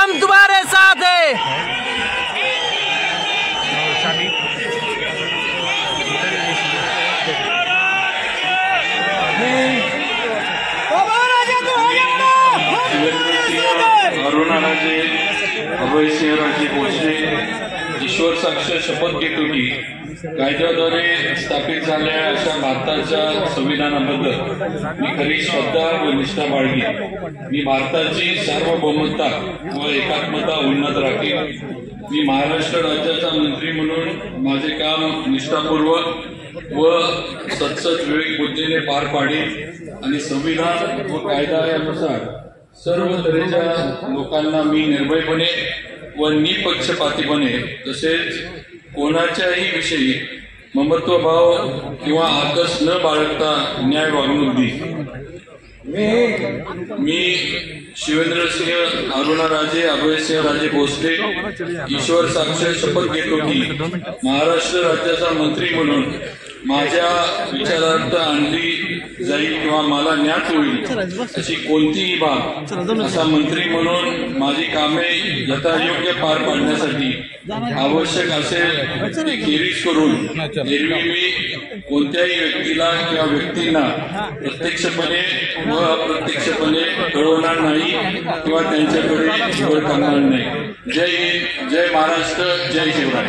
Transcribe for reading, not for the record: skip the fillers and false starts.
हम तुम्हारे साथ हैं। अरुणाराजे अभयसिंहराजे भोसले ईश्वर साक्ष शपथ घेतो की कायद्याद्वारे स्थापित झालेल्या अशा भारताच्या संविधानाबद्दल मी खरी श्रद्धा व निष्ठा बाळगीन। मी भारताची सार्वभौमता व एकात्मता उन्नत राखीन। मी महाराष्ट्र राज्याचा मंत्री म्हणून माझे काम निष्ठापूर्वक व सतत विवेक बुद्धीने पार पाडेन आणि संविधान व कायदा यानुसार सर्व तऱ्हेच्या लोकांना मी निर्भयपणे व निपक्षपातीपणे तसेच कोणाच्याही विषयी ममत्वभाव किंवा आकस न बाळगता न्याय वागणूक देईन। मी शिवेंद्रसिंह अरुणाराजे अभयसिंहराजे भोसले ईश्वर साक्ष शपथ घेतो की महाराष्ट्र राज्याचा मंत्री म्हणून माझ्या विचारार्थ आणली जाईल किंवा मला ज्ञात होईल अशी कोणतीही बाब असा मंत्री म्हणून माझी कामे यथायोग्य पार पाडण्यासाठी आवश्यक असेल ती खेरीज करून एरवी मी कोणत्याही व्यक्तीला किंवा व्यक्तींना प्रत्यक्षपणे व अप्रत्यक्षपणे कळवणार नाही किंवा त्यांच्याकडे निवड करणार नाही। जय हिंद, जय महाराष्ट्र, जय शिवराय।